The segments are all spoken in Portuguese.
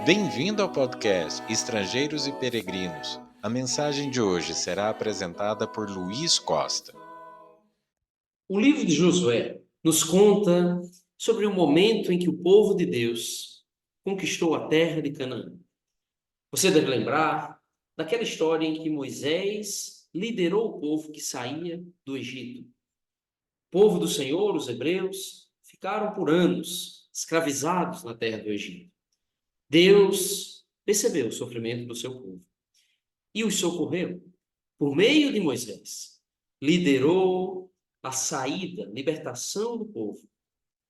Bem-vindo ao podcast Estrangeiros e Peregrinos. A mensagem de hoje será apresentada por Luiz Costa. O livro de Josué nos conta sobre o momento em que o povo de Deus conquistou a terra de Canaã. Você deve lembrar daquela história em que Moisés liderou o povo que saía do Egito. O povo do Senhor, os hebreus, ficaram por anos escravizados na terra do Egito. Deus percebeu o sofrimento do seu povo e os socorreu por meio de Moisés. Liderou a saída, libertação do povo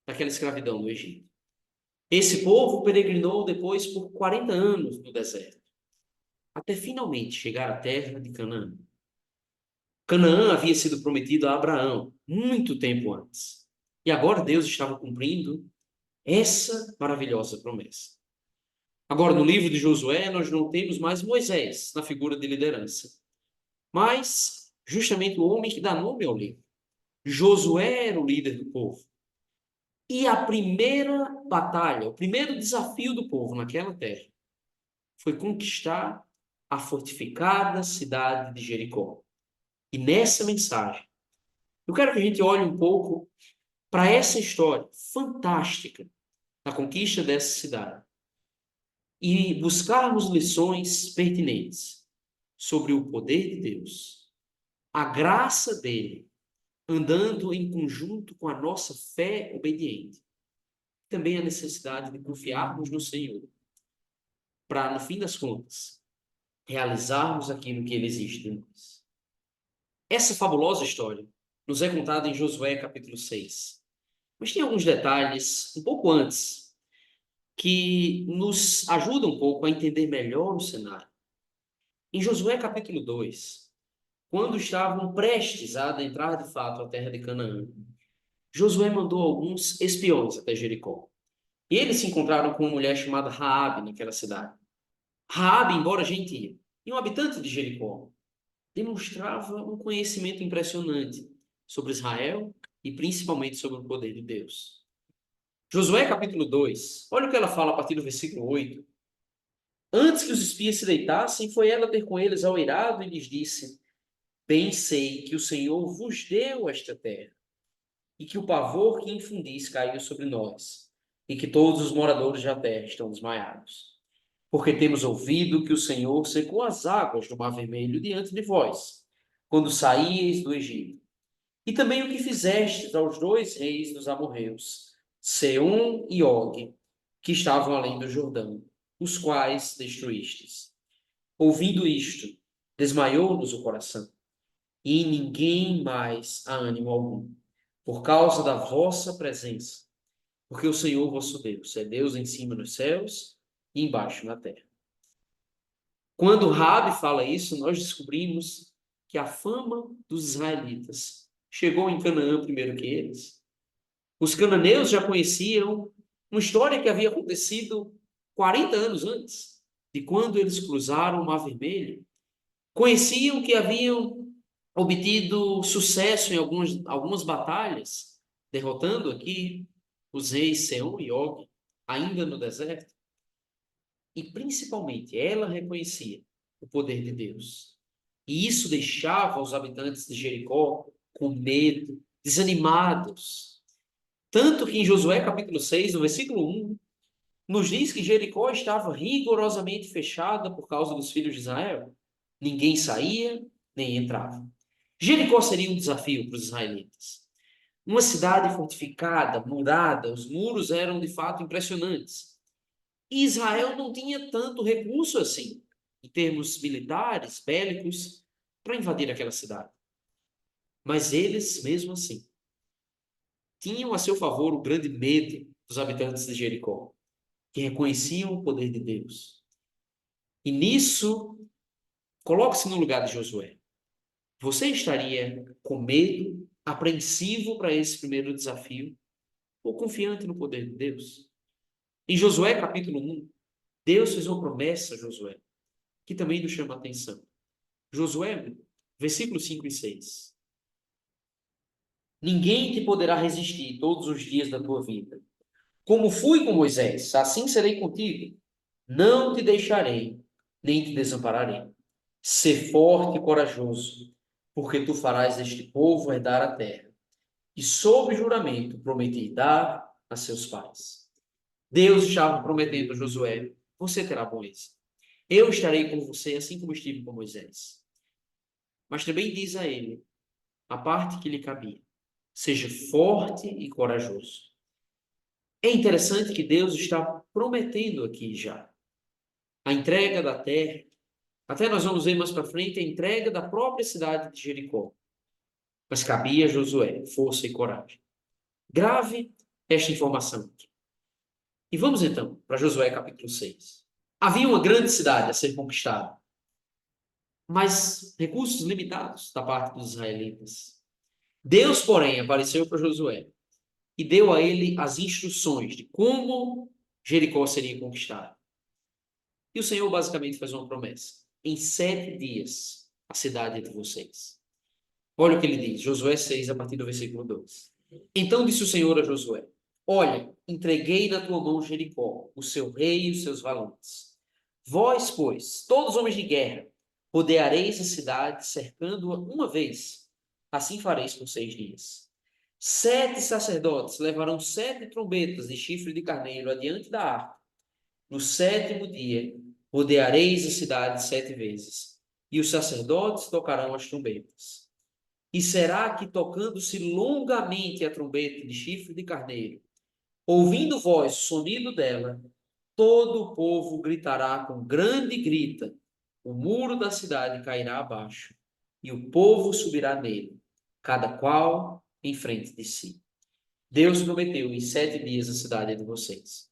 daquela escravidão do Egito. Esse povo peregrinou depois por 40 anos no deserto, até finalmente chegar à terra de Canaã. Canaã havia sido prometido a Abraão muito tempo antes. E agora Deus estava cumprindo essa maravilhosa promessa. Agora, no livro de Josué, nós não temos mais Moisés na figura de liderança, mas justamente o homem que dá nome ao livro. Josué era o líder do povo. E a primeira batalha, o primeiro desafio do povo naquela terra foi conquistar a fortificada cidade de Jericó. E nessa mensagem, eu quero que a gente olhe um pouco para essa história fantástica da conquista dessa cidade e buscarmos lições pertinentes sobre o poder de Deus, a graça dele, andando em conjunto com a nossa fé obediente. Também a necessidade de confiarmos no Senhor, para, no fim das contas, realizarmos aquilo que ele exige de nós. Essa fabulosa história nos é contada em Josué capítulo 6. Mas tem alguns detalhes, um pouco antes, que nos ajudam um pouco a entender melhor o cenário. Em Josué capítulo 2, quando estavam prestes a adentrar de fato a terra de Canaã, Josué mandou alguns espiões até Jericó. E eles se encontraram com uma mulher chamada Raabe naquela cidade. Raabe, embora gentia e um habitante de Jericó, demonstrava um conhecimento impressionante sobre Israel e principalmente sobre o poder de Deus. Josué capítulo 2, olha o que ela fala a partir do versículo 8. Antes que os espias se deitassem, foi ela ter com eles ao eirado e lhes disse: Bem sei que o Senhor vos deu esta terra, e que o pavor que infundis caiu sobre nós, e que todos os moradores da terra estão desmaiados. Porque temos ouvido que o Senhor secou as águas do Mar Vermelho diante de vós, quando saíeis do Egito. E também o que fizestes aos dois reis dos amorreus, Seom e Og, que estavam além do Jordão, os quais destruístes. Ouvindo isto, desmaiou-nos o coração, e ninguém mais há ânimo algum, por causa da vossa presença, porque o Senhor vosso Deus é Deus em cima nos céus e embaixo na terra. Quando Raabe fala isso, nós descobrimos que a fama dos israelitas chegou em Canaã primeiro que eles. Os cananeus já conheciam uma história que havia acontecido 40 anos antes, de quando eles cruzaram o Mar Vermelho. Conheciam que haviam obtido sucesso em algumas batalhas, derrotando aqui os reis Seom e Og, ainda no deserto. E principalmente ela reconhecia o poder de Deus. E isso deixava os habitantes de Jericó com medo, desanimados. Tanto que em Josué capítulo 6, no versículo 1, nos diz que Jericó estava rigorosamente fechada por causa dos filhos de Israel. Ninguém saía, nem entrava. Jericó seria um desafio para os israelitas. Uma cidade fortificada, murada, os muros eram de fato impressionantes. E Israel não tinha tanto recurso assim, em termos militares, bélicos, para invadir aquela cidade. Mas eles, mesmo assim, tinham a seu favor o grande medo dos habitantes de Jericó, que reconheciam o poder de Deus. E nisso, coloque-se no lugar de Josué. Você estaria com medo, apreensivo para esse primeiro desafio, ou confiante no poder de Deus? Em Josué capítulo 1, Deus fez uma promessa a Josué, que também nos chama a atenção. Josué, versículos 5 e 6. Ninguém te poderá resistir todos os dias da tua vida. Como fui com Moisés, assim serei contigo. Não te deixarei, nem te desampararei. Sê forte e corajoso, porque tu farás este povo herdar a terra, e sob juramento prometi dar a seus pais. Deus estava prometendo a Josué: você terá bom êxito. Eu estarei com você, assim como estive com Moisés. Mas também diz a ele a parte que lhe cabia: seja forte e corajoso. É interessante que Deus está prometendo aqui já a entrega da terra. Até nós vamos ver mais para frente a entrega da própria cidade de Jericó. Mas cabia a Josué força e coragem. Grave esta informação aqui. E vamos então para Josué capítulo 6. Havia uma grande cidade a ser conquistada, mas recursos limitados da parte dos israelitas. Deus, porém, apareceu para Josué e deu a ele as instruções de como Jericó seria conquistada. E o Senhor basicamente faz uma promessa: em 7 dias a cidade é de vocês. Olha o que ele diz, Josué 6, a partir do versículo 2. Então disse o Senhor a Josué: olha, entreguei na tua mão Jericó, o seu rei e os seus valentes. Vós, pois, todos homens de guerra, rodeareis a cidade, cercando-a uma vez. Assim fareis por 6 dias. 7 sacerdotes levarão 7 trombetas de chifre de carneiro adiante da arca. No 7º dia, rodeareis a cidade 7 vezes, e os sacerdotes tocarão as trombetas. E será que, tocando-se longamente a trombeta de chifre de carneiro, ouvindo voz o sonido dela, todo o povo gritará com grande grita, o muro da cidade cairá abaixo, e o povo subirá nele, cada qual em frente de si. Deus prometeu em 7 dias a cidade de vocês.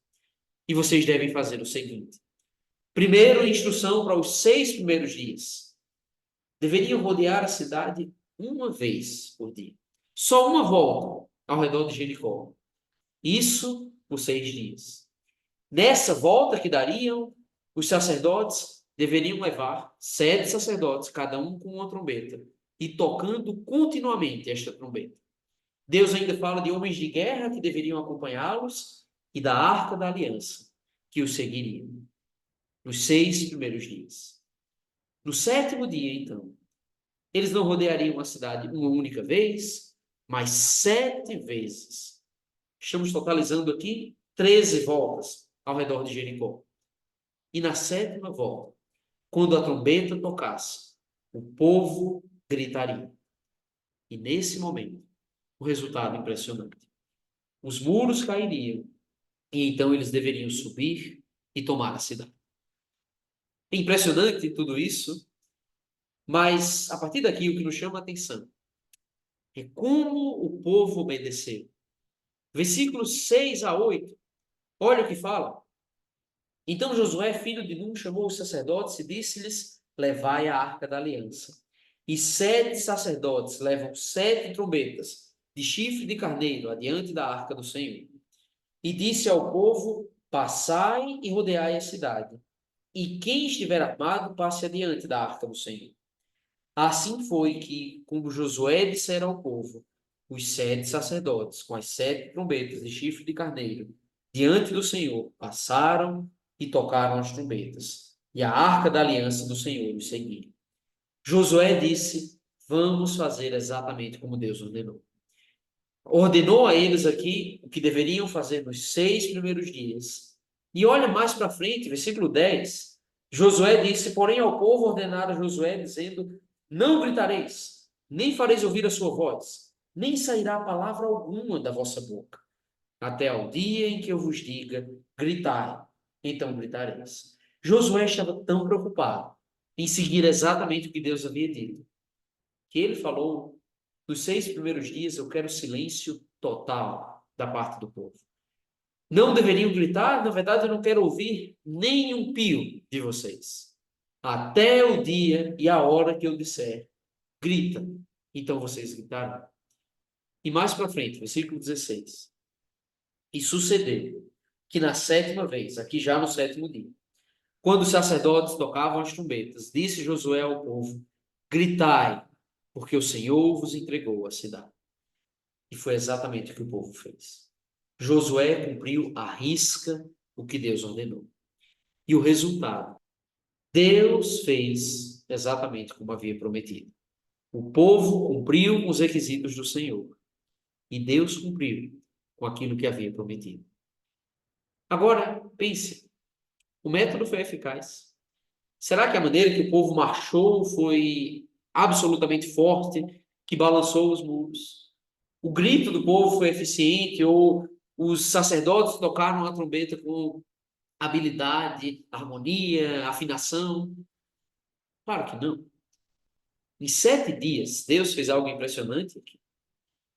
E vocês devem fazer o seguinte: primeiro, instrução para os 6 primeiros dias. Deveriam rodear a cidade uma vez por dia. Só uma volta ao redor de Jericó. Isso por 6 dias. Nessa volta que dariam, os sacerdotes deveriam levar 7 sacerdotes, cada um com uma trombeta, e tocando continuamente esta trombeta. Deus ainda fala de homens de guerra que deveriam acompanhá-los e da arca da aliança, que os seguiria nos 6 primeiros dias. No 7º dia, então, eles não rodeariam a cidade uma única vez, mas 7 vezes. Estamos totalizando aqui 13 voltas ao redor de Jericó. E na 7ª volta, quando a trombeta tocasse, o povo gritaria. E nesse momento, o resultado impressionante. Os muros cairiam, e então eles deveriam subir e tomar a cidade. É impressionante tudo isso, mas a partir daqui o que nos chama a atenção é como o povo obedeceu. Versículos 6 a 8, olha o que fala. Então Josué, filho de Nun, chamou os sacerdotes e disse-lhes: levai a arca da aliança. E 7 sacerdotes levam 7 trombetas de chifre de carneiro adiante da arca do Senhor. E disse ao povo: passai e rodeai a cidade. E quem estiver armado, passe adiante da arca do Senhor. Assim foi que, como Josué dissera ao povo, os 7 sacerdotes, com as 7 trombetas de chifre de carneiro, diante do Senhor, passaram e tocaram as trombetas, e a arca da aliança do Senhor os seguiu. Josué disse: vamos fazer exatamente como Deus ordenou. Ordenou a eles aqui o que deveriam fazer nos 6 primeiros dias. E olha mais para frente, versículo 10. Josué disse, porém ao povo ordenara Josué, dizendo: não gritareis, nem fareis ouvir a sua voz, nem sairá palavra alguma da vossa boca, até ao dia em que eu vos diga, gritai, então gritareis. Josué estava tão preocupado em seguir exatamente o que Deus havia dito, que ele falou: nos 6 primeiros dias eu quero silêncio total da parte do povo. Não deveriam gritar, na verdade eu não quero ouvir nem um pio de vocês. Até o dia e a hora que eu disser, grita, então vocês gritarão. E mais para frente, versículo 16. E sucedeu que na 7ª vez, aqui já no 7º dia, quando os sacerdotes tocavam as trombetas, disse Josué ao povo: gritai, porque o Senhor vos entregou a cidade. E foi exatamente o que o povo fez. Josué cumpriu à risca o que Deus ordenou. E o resultado? Deus fez exatamente como havia prometido. O povo cumpriu com os requisitos do Senhor. E Deus cumpriu com aquilo que havia prometido. Agora, pense, o método foi eficaz. Será que a maneira que o povo marchou foi absolutamente forte, que balançou os muros? O grito do povo foi eficiente ou os sacerdotes tocaram a trombeta com habilidade, harmonia, afinação? Claro que não. Em 7 dias, Deus fez algo impressionante.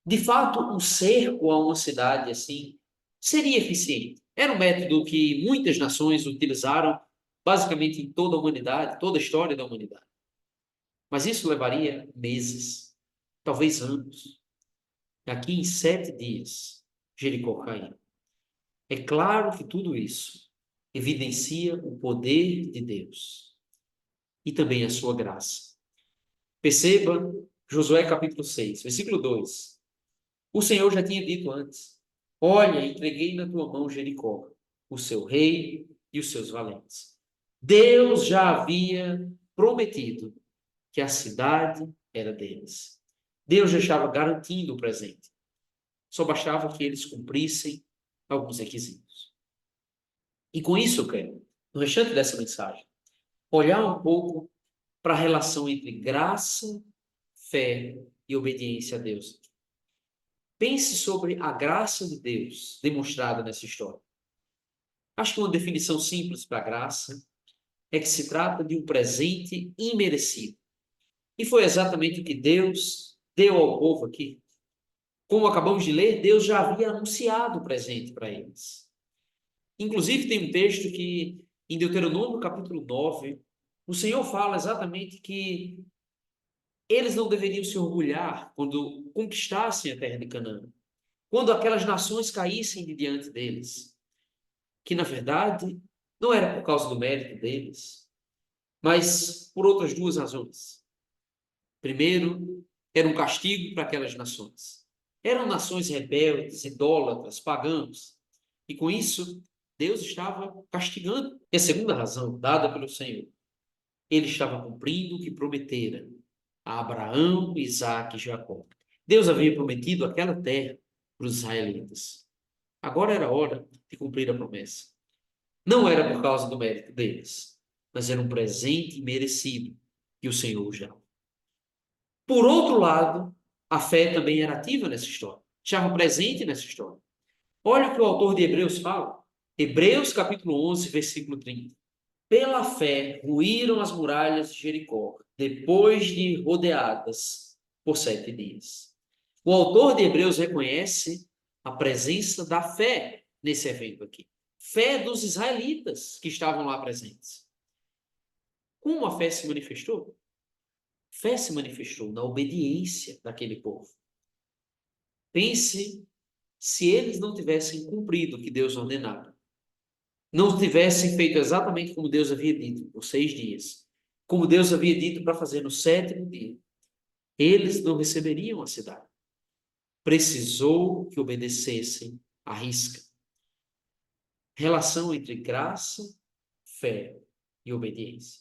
De fato, um cerco a uma cidade assim seria eficiente. Era um método que muitas nações utilizaram, basicamente em toda a humanidade, toda a história da humanidade. Mas isso levaria meses, talvez anos. Aqui em 7 dias, Jericó caiu. É claro que tudo isso evidencia o poder de Deus e também a sua graça. Perceba Josué capítulo 6, versículo 2. O Senhor já tinha dito antes: olha, entreguei na tua mão Jericó, o seu rei e os seus valentes. Deus já havia prometido que a cidade era deles. Deus já estava garantindo o presente. Só bastava que eles cumprissem alguns requisitos. E com isso eu quero, no restante dessa mensagem, olhar um pouco para a relação entre graça, fé e obediência a Deus. Pense sobre a graça de Deus demonstrada nessa história. Acho que uma definição simples para a graça é que se trata de um presente imerecido. E foi exatamente o que Deus deu ao povo aqui. Como acabamos de ler, Deus já havia anunciado o presente para eles. Inclusive, tem um texto que, em Deuteronômio capítulo 9, o Senhor fala exatamente que eles não deveriam se orgulhar quando conquistassem a terra de Canaã, quando aquelas nações caíssem de diante deles, que na verdade não era por causa do mérito deles, mas por outras duas razões. Primeiro, era um castigo para aquelas nações. Eram nações rebeldes, idólatras, pagãos. E com isso, Deus estava castigando. E a segunda razão, dada pelo Senhor, ele estava cumprindo o que prometera a Abraão, Isaque e Jacó. Deus havia prometido aquela terra para os israelitas. Agora era hora de cumprir a promessa. Não era por causa do mérito deles, mas era um presente merecido que o Senhor já. Por outro lado, a fé também era ativa nessa história, estava presente nessa história. Olha o que o autor de Hebreus fala. Hebreus capítulo 11, versículo 30. Pela fé ruíram as muralhas de Jericó, depois de rodeadas por 7 dias. O autor de Hebreus reconhece a presença da fé nesse evento aqui. Fé dos israelitas que estavam lá presentes. Como a fé se manifestou? Fé se manifestou na obediência daquele povo. Pense se eles não tivessem cumprido o que Deus ordenara, não tivessem feito exatamente como Deus havia dito, por 6 dias, como Deus havia dito para fazer no 7º dia, eles não receberiam a cidade. Precisou que obedecessem à risca. Relação entre graça, fé e obediência.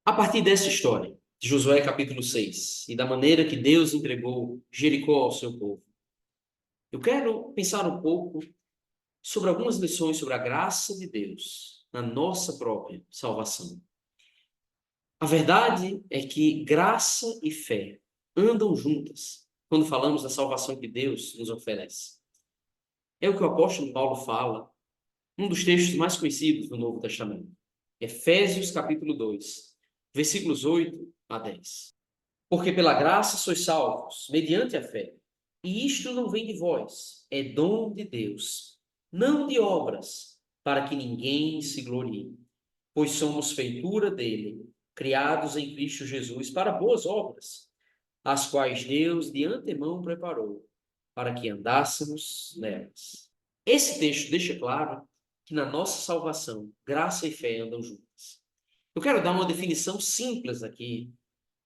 A partir dessa história, de Josué capítulo 6, e da maneira que Deus entregou Jericó ao seu povo, eu quero pensar um pouco sobre algumas lições sobre a graça de Deus na nossa própria salvação. A verdade é que graça e fé andam juntas quando falamos da salvação que Deus nos oferece. É o que o apóstolo Paulo fala, um dos textos mais conhecidos do Novo Testamento. Efésios capítulo 2, versículos 8 a 10. Porque pela graça sois salvos, mediante a fé. E isto não vem de vós, é dom de Deus, não de obras, para que ninguém se glorie. Pois somos feitura dele, criados em Cristo Jesus para boas obras, as quais Deus de antemão preparou, para que andássemos nelas. Esse texto deixa claro que na nossa salvação, graça e fé andam juntas. Eu quero dar uma definição simples aqui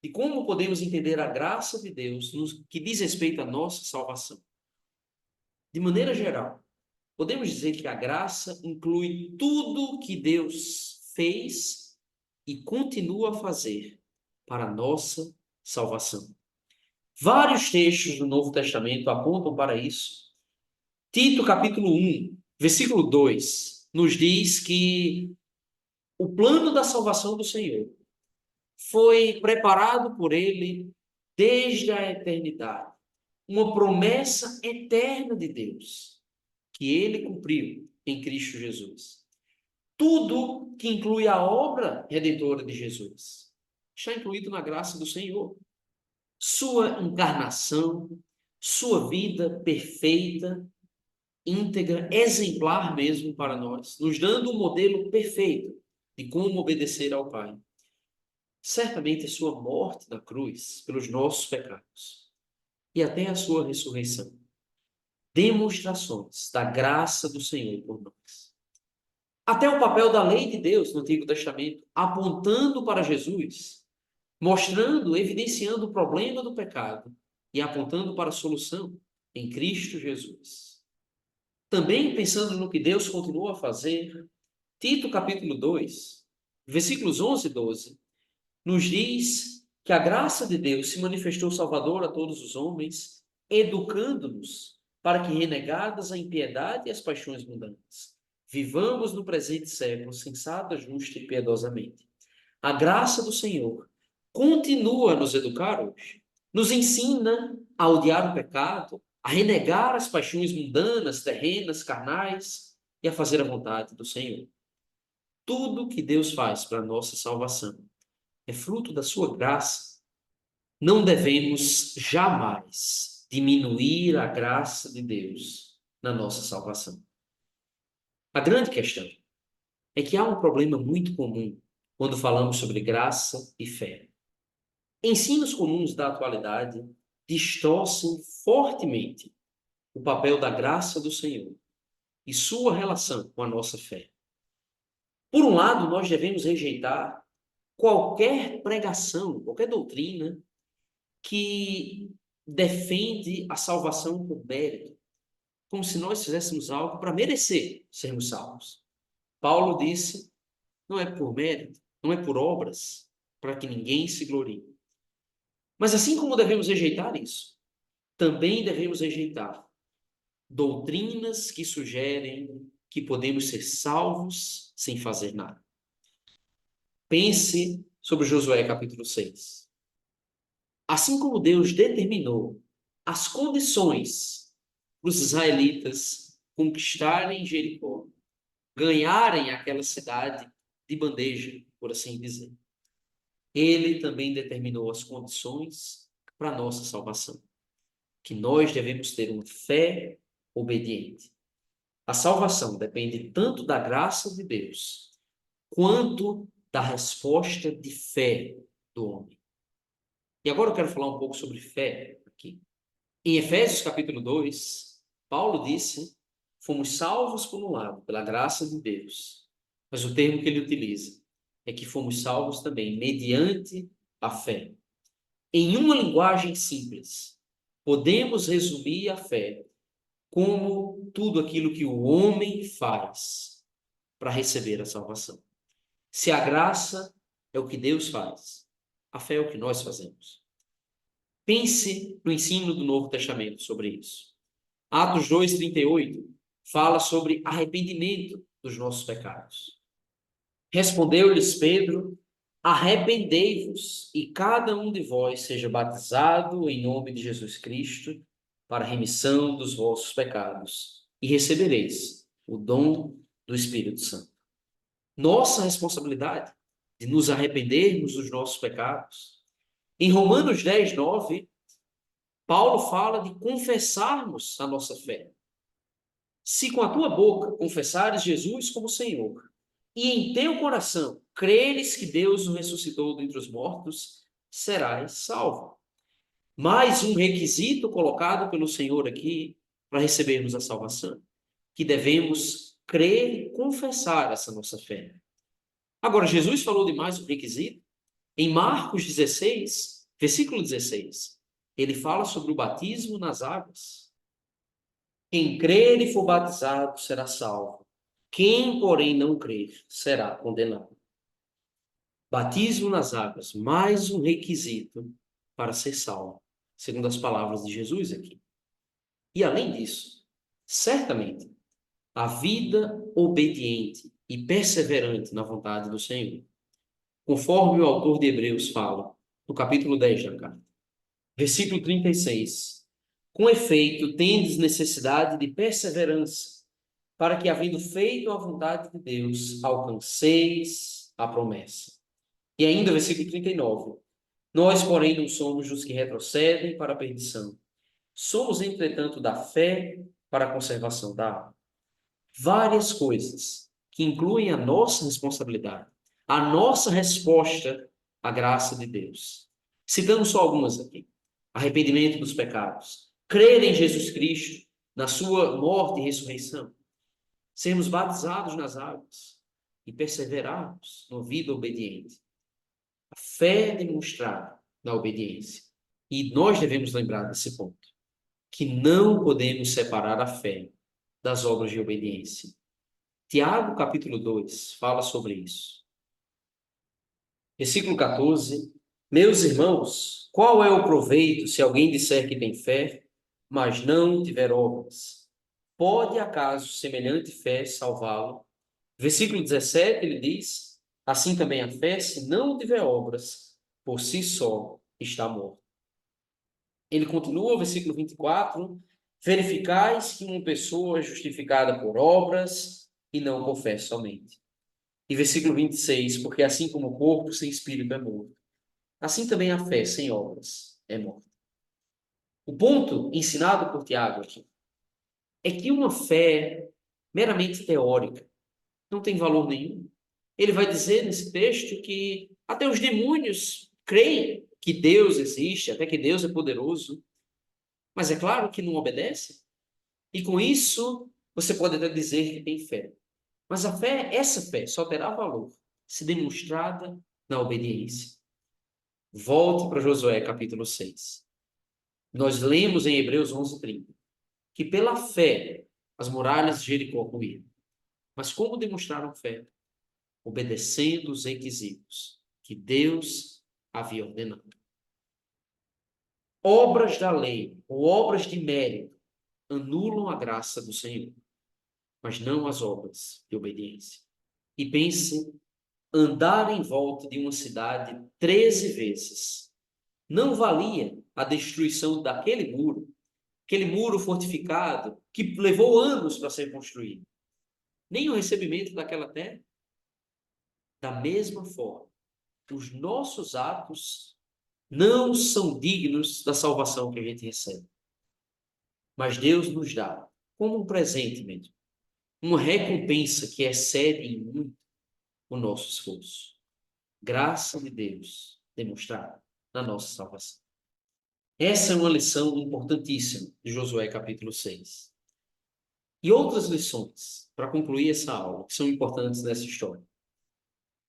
de como podemos entender a graça de Deus no que diz respeito à nossa salvação. De maneira geral, podemos dizer que a graça inclui tudo que Deus fez e continua a fazer para a nossa salvação. Vários textos do Novo Testamento apontam para isso. Tito, capítulo 1, versículo 2, nos diz que o plano da salvação do Senhor foi preparado por ele desde a eternidade. Uma promessa eterna de Deus, que ele cumpriu em Cristo Jesus. Tudo que inclui a obra redentora de Jesus está incluído na graça do Senhor. Sua encarnação, sua vida perfeita, íntegra, exemplar mesmo para nós, nos dando um modelo perfeito de como obedecer ao Pai. Certamente a sua morte na cruz pelos nossos pecados e até a sua ressurreição. Demonstrações da graça do Senhor por nós. Até o papel da lei de Deus no Antigo Testamento, apontando para Jesus, mostrando, evidenciando o problema do pecado e apontando para a solução em Cristo Jesus. Também pensando no que Deus continua a fazer, Tito capítulo 2, versículos 11 e 12, nos diz que a graça de Deus se manifestou salvadora a todos os homens, educando-nos para que, renegadas a impiedade e as paixões mundanas, vivamos no presente século sensata, justa e piedosamente. A graça do Senhor continua a nos educar hoje. Nos ensina a odiar o pecado, a renegar as paixões mundanas, terrenas, carnais e a fazer a vontade do Senhor. Tudo que Deus faz para a nossa salvação é fruto da sua graça. Não devemos jamais diminuir a graça de Deus na nossa salvação. A grande questão é que há um problema muito comum quando falamos sobre graça e fé. Ensinos comuns da atualidade distorcem fortemente o papel da graça do Senhor e sua relação com a nossa fé. Por um lado, nós devemos rejeitar qualquer pregação, qualquer doutrina que defende a salvação por mérito, como se nós fizéssemos algo para merecer sermos salvos. Paulo disse, não é por mérito, não é por obras, para que ninguém se glorie. Mas assim como devemos rejeitar isso, também devemos rejeitar doutrinas que sugerem que podemos ser salvos sem fazer nada. Pense sobre Josué capítulo 6. Assim como Deus determinou as condições para os israelitas conquistarem Jericó, ganharem aquela cidade de bandeja, por assim dizer, ele também determinou as condições para a nossa salvação. Que nós devemos ter uma fé obediente. A salvação depende tanto da graça de Deus, quanto da resposta de fé do homem. E agora eu quero falar um pouco sobre fé aqui. Em Efésios capítulo 2, Paulo disse, fomos salvos por um lado, pela graça de Deus. Mas o termo que ele utiliza é que fomos salvos também mediante a fé. Em uma linguagem simples, podemos resumir a fé como tudo aquilo que o homem faz para receber a salvação. Se a graça é o que Deus faz, a fé é o que nós fazemos. Pense no ensino do Novo Testamento sobre isso. Atos 2:38 fala sobre arrependimento dos nossos pecados. Respondeu-lhes Pedro, arrependei-vos e cada um de vós seja batizado em nome de Jesus Cristo para a remissão dos vossos pecados e recebereis o dom do Espírito Santo. Nossa responsabilidade de nos arrependermos dos nossos pecados. Em Romanos 10:9, Paulo fala de confessarmos a nossa fé. Se com a tua boca confessares Jesus como Senhor, e em teu coração creres que Deus o ressuscitou dentre os mortos, serás salvo. Mais um requisito colocado pelo Senhor aqui para recebermos a salvação, que devemos crer e confessar essa nossa fé. Agora, Jesus falou de mais um requisito. Em Marcos 16, versículo 16, ele fala sobre o batismo nas águas. Quem crer e for batizado será salvo. Quem, porém, não crer será condenado. Batismo nas águas, mais um requisito para ser salvo, segundo as palavras de Jesus aqui. E além disso, certamente, a vida obediente e perseverante na vontade do Senhor, conforme o autor de Hebreus fala, no capítulo 10 da carta, versículo 36. Com efeito, tendes necessidade de perseverança, para que, havendo feito a vontade de Deus, alcanceis a promessa. E ainda, versículo 39. Nós, porém, não somos os que retrocedem para a perdição. Somos, entretanto, da fé para a conservação da alma. Várias coisas que incluem a nossa responsabilidade, a nossa resposta à graça de Deus. Citando só algumas aqui. Arrependimento dos pecados. Crer em Jesus Cristo, na sua morte e ressurreição. Sermos batizados nas águas e perseverarmos numa vida obediente. A fé demonstrada na obediência. E nós devemos lembrar desse ponto, que não podemos separar a fé das obras de obediência. Tiago, capítulo 2, fala sobre isso. Versículo 14. Meus irmãos, qual é o proveito se alguém disser que tem fé, mas não tiver obras? Pode acaso semelhante fé salvá-lo? Versículo 17, ele diz, assim também a fé, se não tiver obras, por si só está morta. Ele continua, versículo 24, verificais que uma pessoa é justificada por obras e não por fé somente. E versículo 26, porque assim como o corpo sem espírito é morto, assim também a fé sem obras é morta. O ponto ensinado por Tiago aqui é que uma fé meramente teórica não tem valor nenhum. Ele vai dizer nesse texto que até os demônios creem que Deus existe, até que Deus é poderoso, mas é claro que não obedece. E com isso, você pode até dizer que tem fé. Mas a fé, essa fé, só terá valor se demonstrada na obediência. Volte para Josué capítulo 6. Nós lemos em Hebreus 11:30 que pela fé as muralhas de Jericó ruíram. Mas como demonstraram fé? Obedecendo os requisitos que Deus havia ordenado. Obras da lei ou obras de mérito anulam a graça do Senhor, mas não as obras de obediência. E pense, andar em volta de uma cidade 13 vezes não valia a destruição daquele muro, aquele muro fortificado que levou anos para ser construído, nem o recebimento daquela terra. Da mesma forma, os nossos atos não são dignos da salvação que a gente recebe. Mas Deus nos dá, como um presente mesmo, uma recompensa que excede em muito o nosso esforço. Graça de Deus demonstrada na nossa salvação. Essa é uma lição importantíssima de Josué capítulo 6. E outras lições, para concluir essa aula, que são importantes nessa história.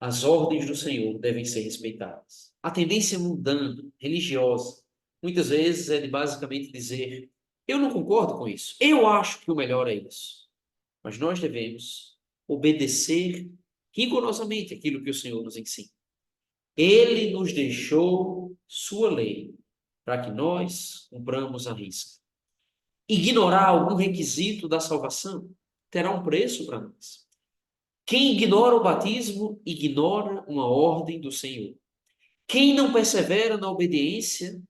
As ordens do Senhor devem ser respeitadas. A tendência mundana, religiosa, muitas vezes é de basicamente dizer: eu não concordo com isso, eu acho que o melhor é isso. Mas nós devemos obedecer rigorosamente aquilo que o Senhor nos ensina. Ele nos deixou sua lei para que nós cumpramos a risca. Ignorar algum requisito da salvação terá um preço para nós. Quem ignora o batismo, ignora uma ordem do Senhor. Quem não persevera na obediência,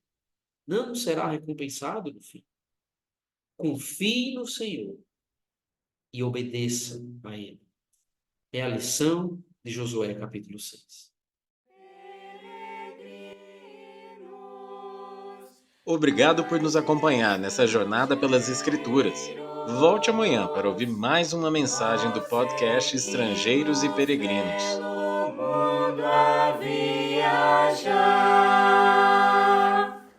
não será recompensado no fim. Confie no Senhor e obedeça a Ele. É a lição de Josué capítulo 6. Obrigado por nos acompanhar nessa jornada pelas Escrituras. Volte amanhã para ouvir mais uma mensagem do podcast Estrangeiros e Peregrinos.